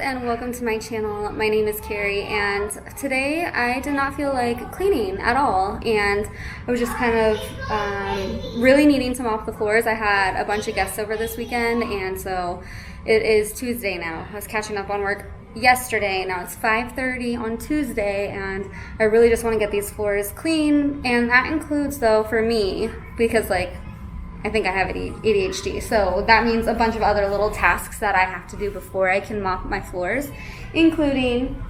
And welcome to my channel. My name is Carrie, and today I did not feel like cleaning at all, and I was just kind of really needing to mop the floors. I had a bunch of guests over this weekend, and so it is Tuesday now. I was catching up on work yesterday. Now it's 5:30 on Tuesday, and I really just want to get these floors clean, and that includes, though, for me, because I think I have ADHD, so that means a bunch of other little tasks that I have to do before I can mop my floors, including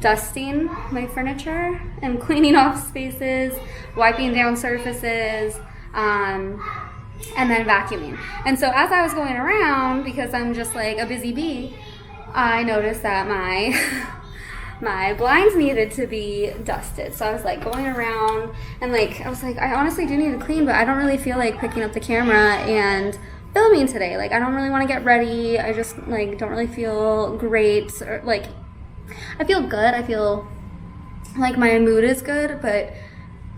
dusting my furniture and cleaning off spaces, wiping down surfaces, and then vacuuming. And so as I was going around, because I'm just like a busy bee, I noticed that my blinds needed to be dusted. So I was like going around and I was like, I honestly do need to clean, but I don't really feel like picking up the camera and filming today. Like, I don't really want to get ready. I just don't really feel great, or I feel good. I feel like my mood is good, but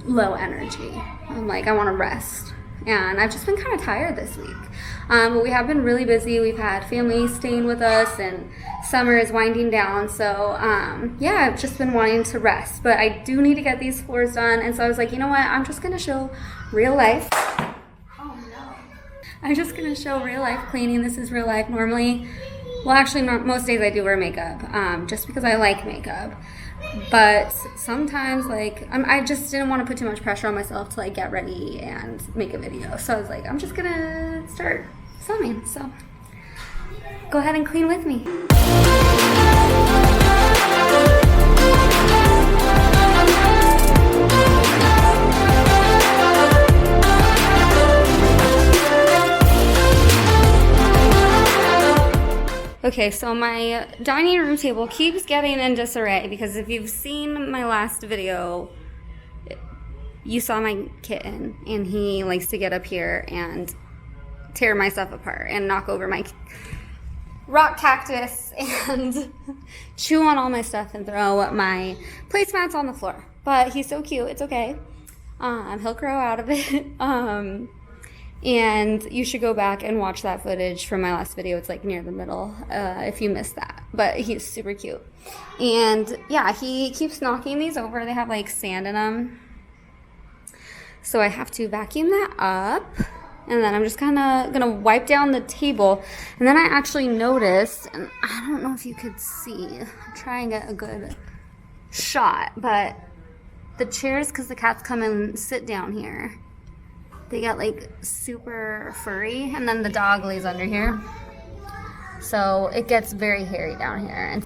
low energy. I'm like, I want to rest. And I've just been kind of tired this week. But we have been really busy. We've had family staying with us, and summer is winding down. So, yeah, I've just been wanting to rest. But I do need to get these floors done. And so I was like, you know what? I'm just going to show real life. Oh, no. I'm just going to show real life cleaning. This is real life. Normally, well, actually, most days I do wear makeup, just because I like makeup. But sometimes, I just didn't want to put too much pressure on myself to, get ready and make a video. So I was like, I'm just going to start filming. So go ahead and clean with me. Okay, so my dining room table keeps getting in disarray because if you've seen my last video, you saw my kitten, and he likes to get up here and tear my stuff apart and knock over my rock cactus and chew on all my stuff and throw my placemats on the floor. But he's so cute, it's okay. He'll grow out of it. And you should go back and watch that footage from my last video. It's near the middle, if you missed that. But he's super cute. And yeah, he keeps knocking these over. They have sand in them. So I have to vacuum that up. And then I'm just kind of going to wipe down the table. And then I actually noticed, and I don't know if you could see, I'll try and get a good shot. But the chairs, because the cats come and sit down here, they get super furry, and then the dog lays under here. So it gets very hairy down here. And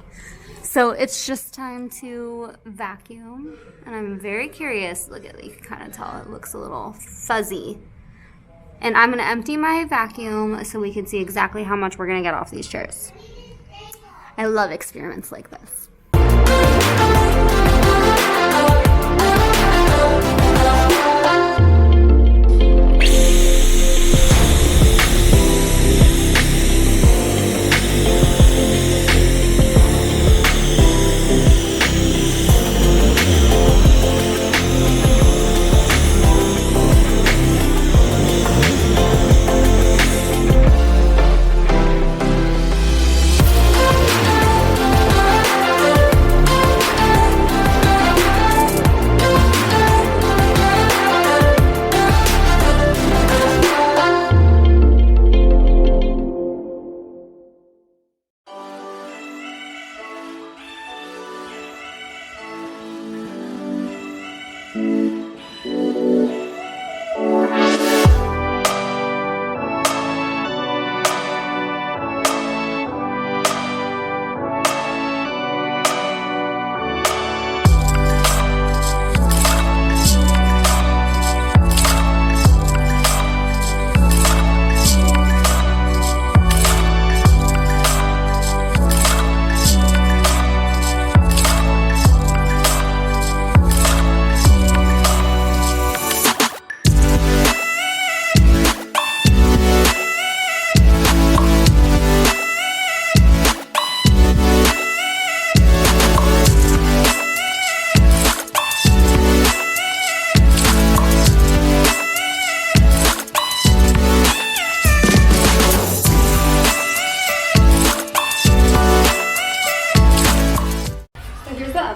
so it's just time to vacuum. And I'm very curious. Look at it, you can kind of tell it looks a little fuzzy. And I'm gonna empty my vacuum so we can see exactly how much we're gonna get off these chairs. I love experiments like this.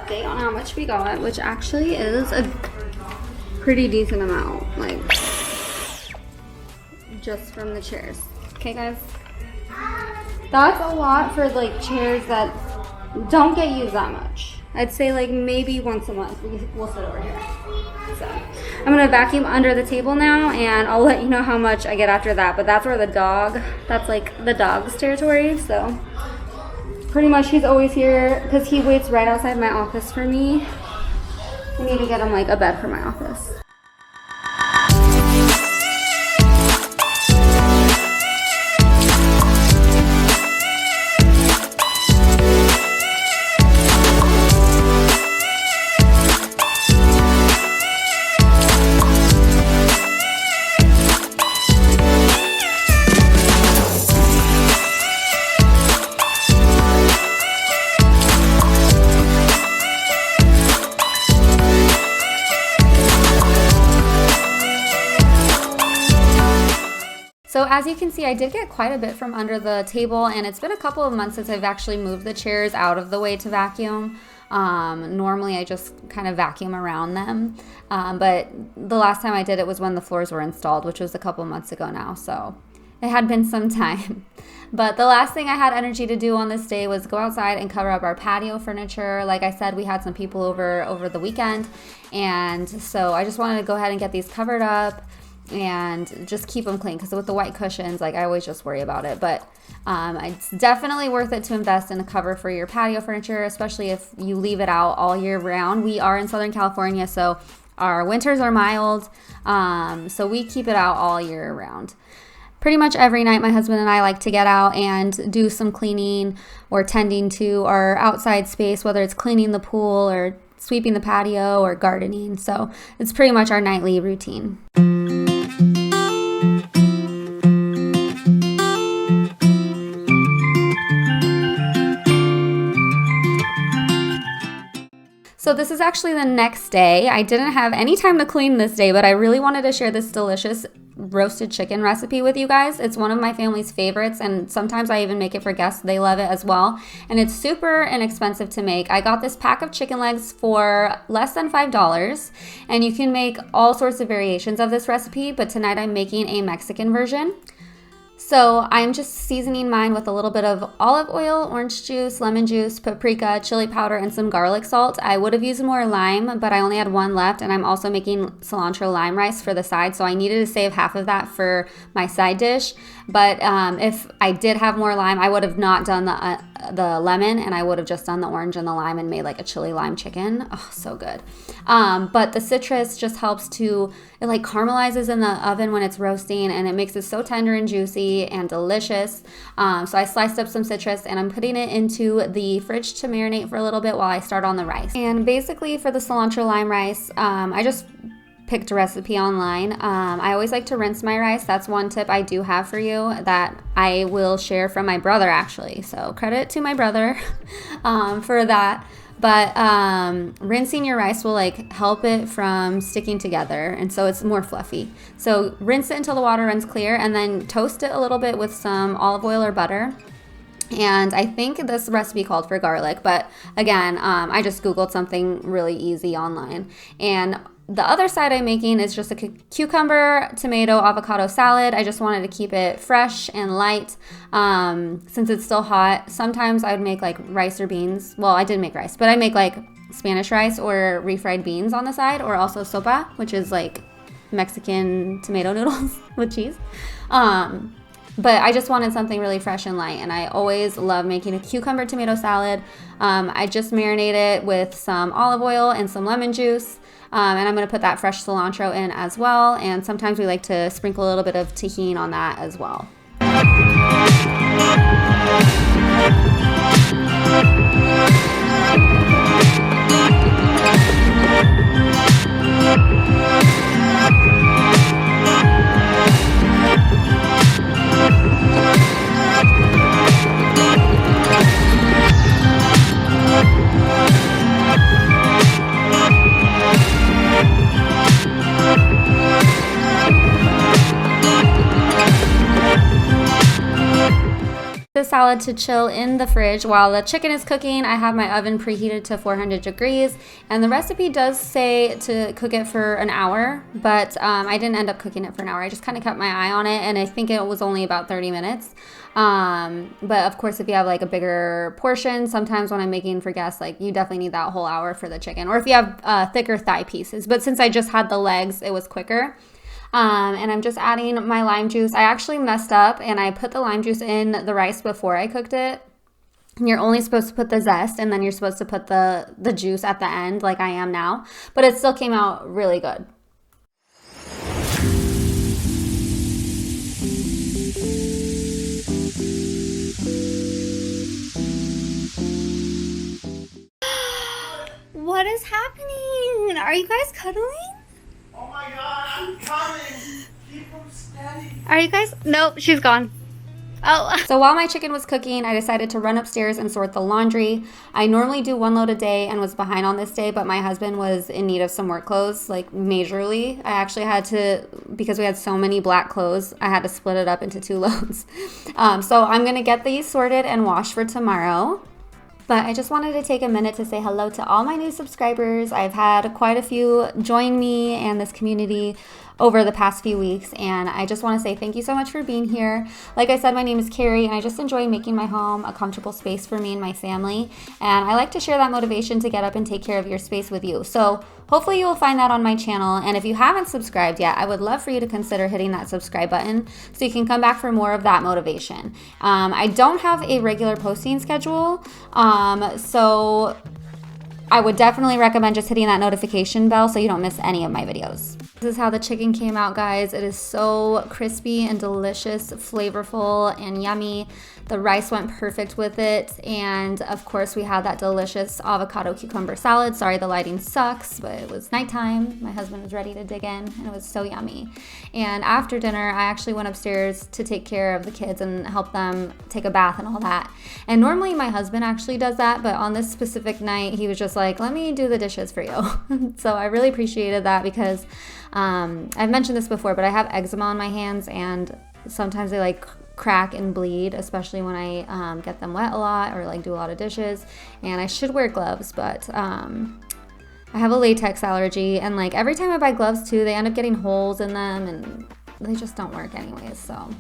update on how much we got, which actually is a pretty decent amount, like just from the chairs. Okay, guys, that's a lot for like chairs that don't get used that much. I'd say like maybe once a month we'll sit over here. So I'm gonna vacuum under the table now, and I'll let you know how much I get after that. But that's where that's like the dog's territory. So pretty much he's always here because he waits right outside my office for me. I need to get him like a bed for my office. So as you can see, I did get quite a bit from under the table, and it's been a couple of months since I've actually moved the chairs out of the way to vacuum. Normally I just kind of vacuum around them, but the last time I did it was when the floors were installed, which was a couple months ago now, so it had been some time. But the last thing I had energy to do on this day was go outside and cover up our patio furniture. Like I said, we had some people over the weekend, and so I just wanted to go ahead and get these covered up and just keep them clean, because with the white cushions, like I always just worry about it. But it's definitely worth it to invest in a cover for your patio furniture, especially if you leave it out all year round. We are in Southern California, so our winters are mild, so we keep it out all year round. Pretty much every night my husband and I like to get out and do some cleaning or tending to our outside space, whether it's cleaning the pool or sweeping the patio or gardening. So it's pretty much our nightly routine. So this is actually the next day. I didn't have any time to clean this day, but I really wanted to share this delicious roasted chicken recipe with you guys. It's one of my family's favorites, and sometimes I even make it for guests. They love it as well, and it's super inexpensive to make. I got this pack of chicken legs for less than $5, and you can make all sorts of variations of this recipe, but tonight I'm making a Mexican version. So I'm just seasoning mine with a little bit of olive oil, orange juice, lemon juice, paprika, chili powder, and some garlic salt. I would have used more lime, but I only had one left, and I'm also making cilantro lime rice for the side, so I needed to save half of that for my side dish. But if I did have more lime, I would have not done the lemon, and I would have just done the orange and the lime and made like a chili lime chicken. Oh, so good. But the citrus just helps to, it like caramelizes in the oven when it's roasting, and it makes it so tender and juicy and delicious. So I sliced up some citrus, and I'm putting it into the fridge to marinate for a little bit while I start on the rice. And basically for the cilantro lime rice, I just picked a recipe online. I always like to rinse my rice. That's one tip I do have for you that I will share from my brother, actually. So credit to my brother for that. But rinsing your rice will like help it from sticking together, and so it's more fluffy. So rinse it until the water runs clear, and then toast it a little bit with some olive oil or butter. And I think this recipe called for garlic, but again, I just Googled something really easy online. And the other side I'm making is just a cucumber, tomato, avocado salad. I just wanted to keep it fresh and light since it's still hot. Sometimes I would make like rice or beans. Well, I did make rice, but I make like Spanish rice or refried beans on the side, or also sopa, which is like Mexican tomato noodles with cheese. But I just wanted something really fresh and light, and I always love making a cucumber tomato salad. I just marinate it with some olive oil and some lemon juice. And I'm going to put that fresh cilantro in as well. And sometimes we like to sprinkle a little bit of tahini on that as well. salad to chill in the fridge. While the chicken is cooking, I have my oven preheated to 400 degrees, and the recipe does say to cook it for an hour, but I didn't end up cooking it for an hour. I just kind of kept my eye on it, and I think it was only about 30 minutes. But of course, if you have like a bigger portion, sometimes when I'm making for guests, like you definitely need that whole hour for the chicken, or if you have thicker thigh pieces. But since I just had the legs, it was quicker. And I'm just adding my lime juice. I actually messed up and I put the lime juice in the rice before I cooked it. And you're only supposed to put the zest, and then you're supposed to put the juice at the end like I am now. But it still came out really good. What is happening? Are you guys cuddling? Oh my god, I'm coming! Keep them steady. Are you guys? Nope, she's gone. Oh. So while my chicken was cooking, I decided to run upstairs and sort the laundry. I normally do 1 load a day and was behind on this day, but my husband was in need of some work clothes, like majorly. I actually had to, because we had so many black clothes, I had to split it up into 2 loads. So I'm going to get these sorted and washed for tomorrow. But I just wanted to take a minute to say hello to all my new subscribers. I've had quite a few join me and this community over the past few weeks, and I just want to say thank you so much for being here. Like I said, my name is Carrie, and I just enjoy making my home a comfortable space for me and my family, and I like to share that motivation to get up and take care of your space with you. So hopefully you will find that on my channel, and if you haven't subscribed yet, I would love for you to consider hitting that subscribe button so you can come back for more of that motivation. I don't have a regular posting schedule, so I would definitely recommend just hitting that notification bell so you don't miss any of my videos. This is how the chicken came out, guys. It is so crispy and delicious, flavorful and yummy. The rice went perfect with it. And of course, we had that delicious avocado cucumber salad. Sorry, the lighting sucks, but it was nighttime. My husband was ready to dig in, and it was so yummy. And after dinner, I actually went upstairs to take care of the kids and help them take a bath and all that. And normally my husband actually does that, but on this specific night, he was just like, let me do the dishes for you. So I really appreciated that because I've mentioned this before, but I have eczema on my hands, and sometimes they like crack and bleed, especially when I get them wet a lot or like do a lot of dishes. And I should wear gloves, but I have a latex allergy, and like every time I buy gloves too, they end up getting holes in them and they just don't work anyways. So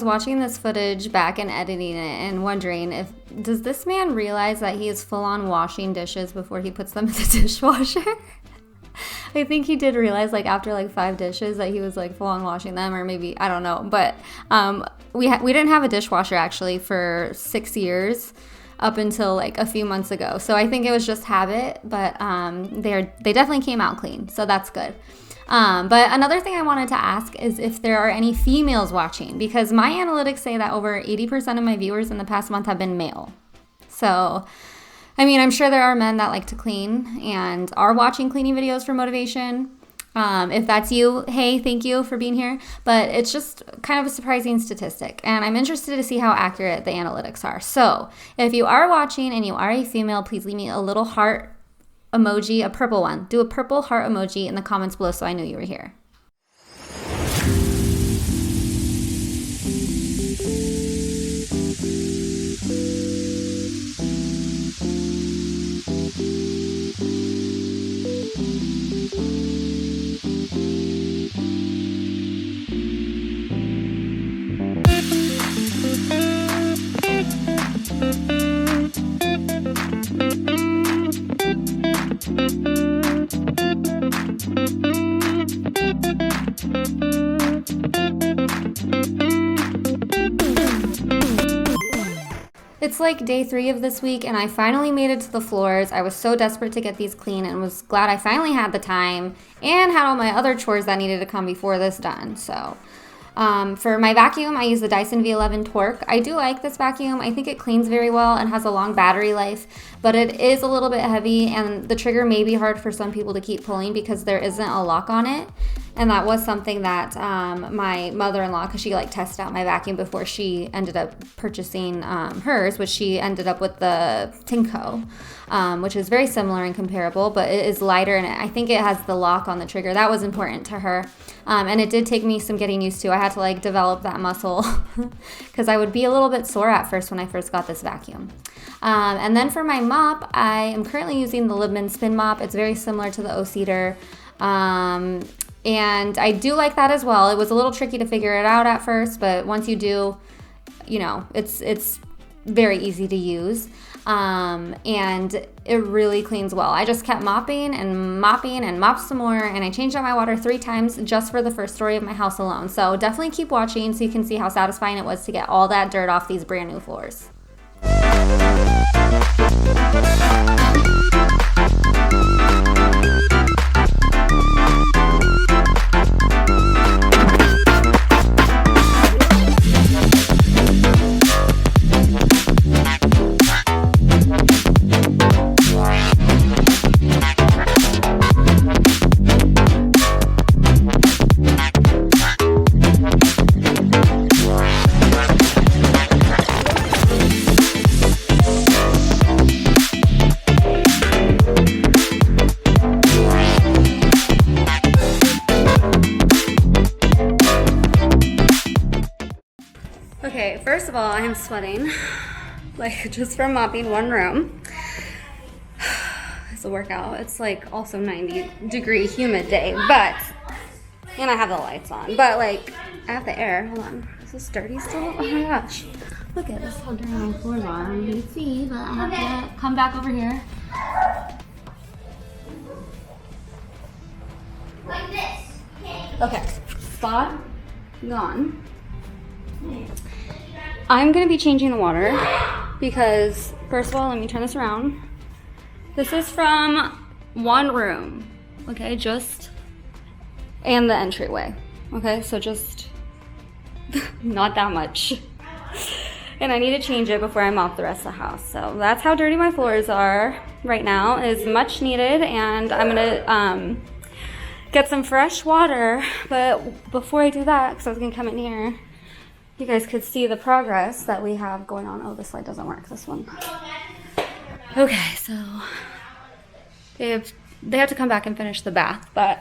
watching this footage back and editing it and wondering does this man realize that he is full on washing dishes before he puts them in the dishwasher? I think he did realize like after like 5 dishes that he was like full on washing them, or maybe, I don't know. But we didn't have a dishwasher actually for 6 years up until like a few months ago. So I think it was just habit, but they definitely came out clean. So that's good. But another thing I wanted to ask is if there are any females watching, because my analytics say that over 80% of my viewers in the past month have been male. So, I mean, I'm sure there are men that like to clean and are watching cleaning videos for motivation. If that's you, hey, thank you for being here. But it's just kind of a surprising statistic, and I'm interested to see how accurate the analytics are. So if you are watching and you are a female, please leave me a little heart emoji, a purple one. Do a purple heart emoji in the comments below so I knew you were here. It's like day 3 of this week, and I finally made it to the floors. I was so desperate to get these clean and was glad I finally had the time and had all my other chores that needed to come before this done. So for my vacuum, I use the Dyson V11 Torque. I do like this vacuum. I think it cleans very well and has a long battery life, but it is a little bit heavy, and the trigger may be hard for some people to keep pulling because there isn't a lock on it. And that was something that my mother-in-law, because she like tested out my vacuum before she ended up purchasing hers, which she ended up with the Tinko, which is very similar and comparable, but it is lighter, and I think it has the lock on the trigger. That was important to her. And it did take me some getting used to. I had to like develop that muscle because I would be a little bit sore at first when I first got this vacuum. And then for my mop, I am currently using the Libman Spin Mop. It's very similar to the O-Cedar. And I do like that as well. It was a little tricky to figure it out at first, but once you do, you know, it's very easy to use. And it really cleans well. I just kept mopping and mopped some more, and I changed out my water 3 times just for the first story of my house alone. So definitely keep watching so you can see how satisfying it was to get all that dirt off these brand new floors. Okay, first of all, I am sweating, like just from mopping one room. It's a workout. It's like also 90-degree humid day, but, and I have the lights on, but like, I have the air. Hold on. Is this dirty still? Oh my gosh. Look at this, how dirty my floors are. You can see, but I have to come back over here. Like this. Okay, spot gone. I'm going to be changing the water because, first of all, let me turn this around. This is from one room, okay, just, and the entryway, okay, so just not that much. And I need to change it before I mop the rest of the house. So that's how dirty my floors are right now, is much needed, and I'm going to get some fresh water. But before I do that, because I was going to come in here, you guys could see the progress that we have going on. Oh, this light doesn't work, this one. Okay, so they have to come back and finish the bath, but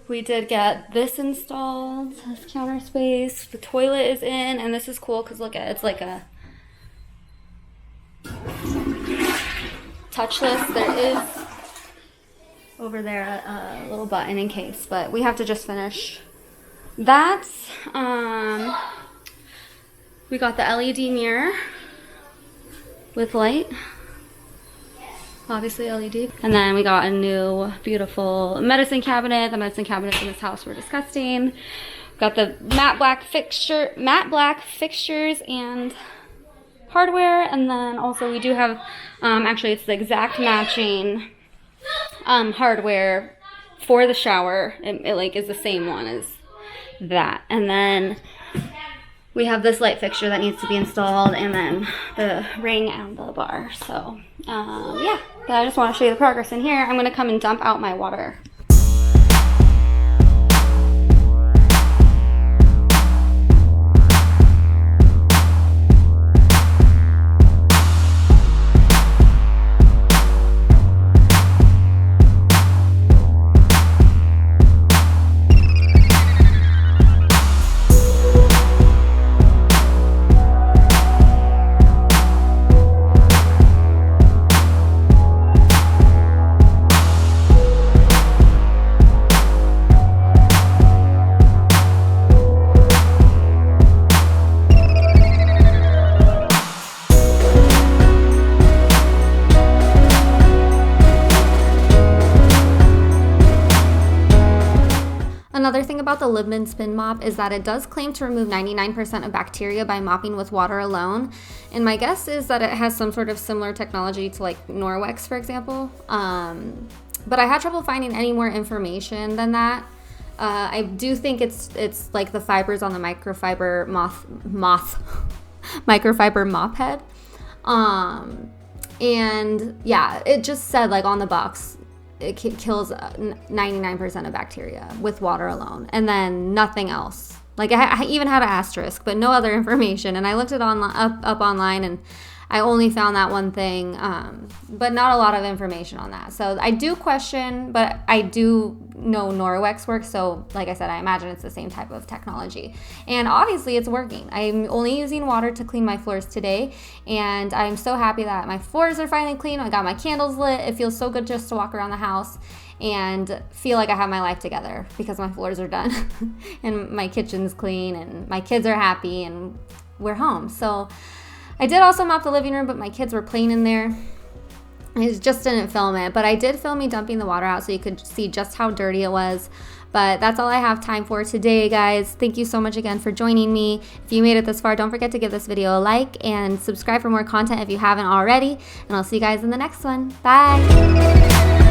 we did get this installed, this counter space. The toilet is in, and this is cool because look at it, it's like a touchless. There is over there a little button in case, but we have to just finish that. We got the LED mirror with light, obviously LED, and then we got a new beautiful medicine cabinet. The medicine cabinets in this house were disgusting. Got the matte black fixtures and hardware, and then also we do have actually it's the exact matching hardware for the shower. It like is the same one as that, and then we have this light fixture that needs to be installed, and then the ring and the bar. So yeah, but I just want to show you the progress in here. I'm going to come and dump out my water. about the Libman Spin Mop is that it does claim to remove 99% of bacteria by mopping with water alone. And my guess is that it has some sort of similar technology to like Norwex, for example. But I had trouble finding any more information than that. I do think it's like the fibers on the microfiber microfiber mop head. And yeah, it just said like on the box, it kills 99% of bacteria with water alone, and then nothing else. Like I even had an asterisk, but no other information. And I looked it up online, and I only found that one thing, but not a lot of information on that. So I do question, but I do know Norwex works. So like I said, I imagine it's the same type of technology. And obviously it's working. I'm only using water to clean my floors today. And I'm so happy that my floors are finally clean. I got my candles lit. It feels so good just to walk around the house and feel like I have my life together because my floors are done and my kitchen's clean and my kids are happy and we're home. So I did also mop the living room, but my kids were playing in there. I just didn't film it, but I did film me dumping the water out so you could see just how dirty it was. But that's all I have time for today, guys. Thank you so much again for joining me. If you made it this far, don't forget to give this video a like and subscribe for more content if you haven't already. And I'll see you guys in the next one. Bye.